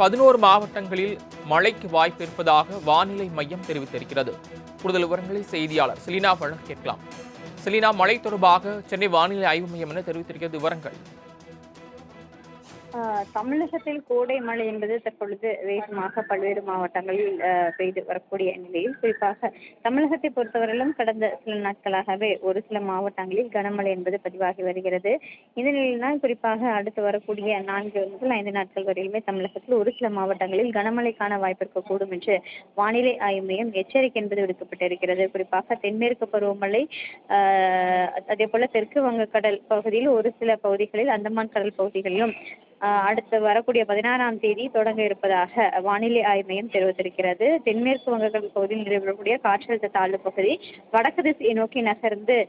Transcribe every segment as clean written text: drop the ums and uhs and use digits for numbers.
11 மாவட்டங்களில் மழைக்கு வாய்ப்பு இருப்பதாக வானிலை மையம் தெரிவித்திருக்கிறது. கூடுதல் விவரங்களை செய்தியாளர் செலினா வழங்க கேட்கலாம். செலினா, மழை தொடர்பாக சென்னை வானிலை ஆய்வு மையம் என்ன தெரிவித்திருக்கிறது? விவரங்கள். தமிழகத்தில் கோடை மழை என்பது தற்பொழுது வேகமாக பல்வேறு மாவட்டங்களில் பெய்து வரக்கூடிய நிலையில், குறிப்பாக தமிழகத்தை பொறுத்தவரையிலும் கடந்த சில நாட்களாகவே ஒரு சில மாவட்டங்களில் கனமழை என்பது பதிவாகி வருகிறது. இந்த நிலையில்தான் குறிப்பாக அடுத்து வரக்கூடிய 4 முதல் 5 நாட்கள் வரையிலுமே தமிழகத்தில் ஒரு சில மாவட்டங்களில் கனமழைக்கான வாய்ப்பு இருக்கக்கூடும் என்று வானிலை ஆய்வு மையம் எச்சரிக்கை என்பது விடுக்கப்பட்டிருக்கிறது. குறிப்பாக தென்மேற்கு பருவமழை, அதே போல தெற்கு வங்கக்கடல் பகுதியில் ஒரு சில பகுதிகளில், அந்தமான் கடல் பகுதிகளிலும் அடுத்து வரக்கூடிய 16ஆம் தேதி தொடங்க இருப்பதாக வானிலை ஆய்வு மையம் தெரிவித்திருக்கிறது. தென்மேற்கு வங்கக்கடல் பகுதியில் நிலவக்கூடிய காற்றழுத்த தாழ்வு பகுதி வடக்கு திசையை நோக்கி நகர்ந்து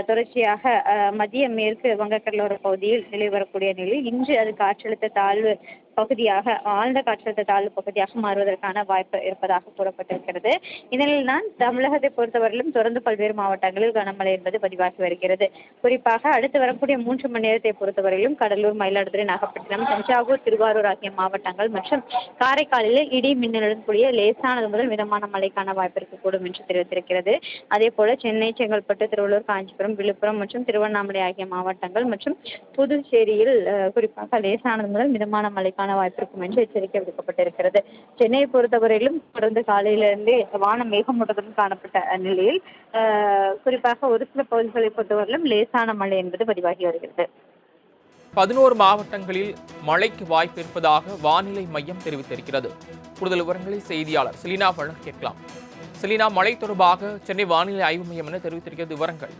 தொடர்ச்சியாக மத்திய மேற்கு வங்கக்கடலோர பகுதியில் நிலை வரக்கூடிய நிலையில் இன்று அது காற்றழுத்த தாழ்வு பகுதியாக, ஆழ்ந்த காற்றழுத்த தாழ்வு பகுதியாக மாறுவதற்கான வாய்ப்பு இருப்பதாக கூறப்பட்டிருக்கிறது. இதனில் தான் தமிழகத்தை பொறுத்தவரையிலும் தொடர்ந்து பல்வேறு மாவட்டங்களில் கனமழை என்பது பதிவாகி வருகிறது. குறிப்பாக அடுத்து வரக்கூடிய 3 மணி நேரத்தை பொறுத்தவரையிலும் கடலூர், மயிலாடுதுறை, நாகப்பட்டினம், தஞ்சாவூர், திருவாரூர் ஆகிய மாவட்டங்கள் மற்றும் காரைக்காலில் இடி மின்னலுடன் கூடிய லேசானது முதல் மிதமான மழைக்கான வாய்ப்பு இருக்கக்கூடும் என்று தெரிவித்திருக்கிறது. அதே போல சென்னை, செங்கல்பட்டு, திருவள்ளூர், காஞ்சிபுரம், விழுப்புரம் மற்றும் திருவண்ணாமலை ஆகிய மாவட்டங்கள் மற்றும் புதுச்சேரியில் குறிப்பாக லேசானது முதல் மிதமான மழைக்கான வாய்ப்பு இருக்கும் என்று எச்சரிக்கை விடுக்கப்பட்டிருக்கிறது. சென்னையை பொறுத்தவரையிலும் தொடர்ந்து காலையிலிருந்தே வானம் மேகமூட்டத்துடன் காணப்பட்ட நிலையில் குறிப்பாக ஒரு சில பகுதிகளை பொறுத்தவரையிலும் லேசான மழை என்பது பதிவாகி வருகிறது. 11 மாவட்டங்களில் மழைக்கு வாய்ப்பு இருப்பதாக வானிலை மையம் தெரிவித்திருக்கிறது. கூடுதல் விவரங்களை செய்தியாளர் செலினா வழங்க கேட்கலாம். செலினா, மழை தொடர்பாக சென்னை வானிலை ஆய்வு மையம் என்ன தெரிவித்திருக்கிறது? விவரங்கள்.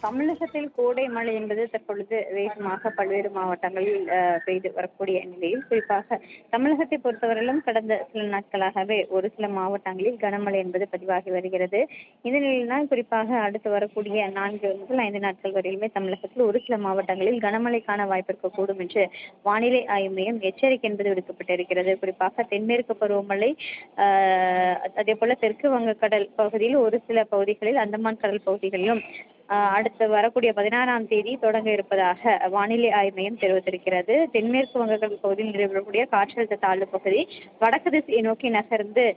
தமிழகத்தில் கோடை மழை என்பது தற்பொழுது வேகமாக பல்வேறு மாவட்டங்களில் பெய்து வரக்கூடிய நிலையில், குறிப்பாக தமிழகத்தை பொறுத்தவரையிலும் கடந்த சில நாட்களாகவே ஒரு சில மாவட்டங்களில் கனமழை என்பது பதிவாகி வருகிறது. இந்த நிலையில்தான் குறிப்பாக அடுத்து வரக்கூடிய 4 முதல் 5 நாட்கள் வரையிலுமே தமிழகத்தில் ஒரு சில மாவட்டங்களில் கனமழைக்கான வாய்ப்பு இருக்கக்கூடும் என்று வானிலை ஆய்வு மையம் எச்சரிக்கை என்பது விடுக்கப்பட்டிருக்கிறது. குறிப்பாக தென்மேற்கு பருவமழை, அதே போல தெற்கு வங்கக்கடல் பகுதியில் ஒரு சில பகுதிகளில், அந்தமான் கடல் பகுதிகளிலும் அடுத்து வரக்கூடிய 16ஆம் தேதி தொடங்க இருப்பதாக வானிலை ஆய்வு மையம் தெரிவித்திருக்கிறது. தென்மேற்கு வங்கக்கடல் பகுதியில் நிலவக்கூடிய காற்றழுத்த தாழ்வு பகுதி வடக்கு திசையை நோக்கி நகர்ந்து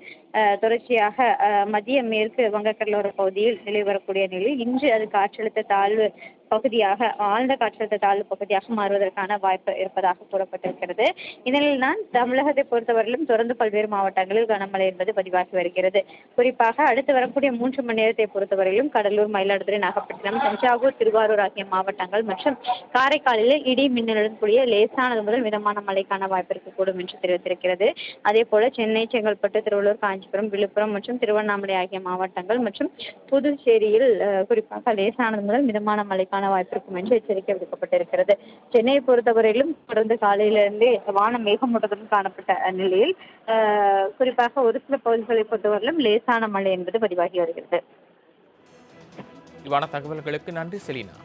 தொடர்ச்சியாக மத்திய மேற்கு வங்கக்கடலோர பகுதியில் நிலை வரக்கூடிய நிலையில் இன்று அது காற்றழுத்த தாழ்வு பகுதியாக, ஆழ்ந்த காற்றழுத்த தாழ்வு பகுதியாக மாறுவதற்கான வாய்ப்பு இருப்பதாக கூறப்பட்டிருக்கிறது. இதனில் தான் தமிழகத்தை பொறுத்தவரையிலும் தொடர்ந்து பல்வேறு மாவட்டங்களில் கனமழை என்பது பதிவாகி வருகிறது. குறிப்பாக அடுத்து வரக்கூடிய 3 மணி நேரத்தை பொறுத்தவரையிலும் கடலூர், மயிலாடுதுறை, நாகப்பட்டினம், தஞ்சாவூர், திருவாரூர் ஆகிய மாவட்டங்கள் மற்றும் காரைக்காலில் இடி மின்னலுடன் கூடிய லேசானது முதல் மிதமான மழைக்கான வாய்ப்பு இருக்கக்கூடும் என்று தெரிவித்திருக்கிறது. அதே போல சென்னை, செங்கல்பட்டு, திருவள்ளூர், காஞ்சிபுரம், விழுப்புரம் மற்றும் திருவண்ணாமலை ஆகிய மாவட்டங்கள் மற்றும் புதுச்சேரியில் குறிப்பாக லேசானது முதல் மிதமான மழைக்கான வாய்ப்பு இருக்கும் என்று எச்சரிக்கை விடுக்கப்பட்டிருக்கிறது. சென்னையை பொறுத்தவரையிலும் தொடர்ந்து காலையிலிருந்தே வானம் மேகமூட்டத்துடன் காணப்பட்ட நிலையில் குறிப்பாக ஒரு சில பகுதிகளை பொறுத்தவரையிலும் லேசான மழை என்பது பதிவாகி வருகிறது. இவ்வாறான தகவல்களுக்கு நன்றி செலினா.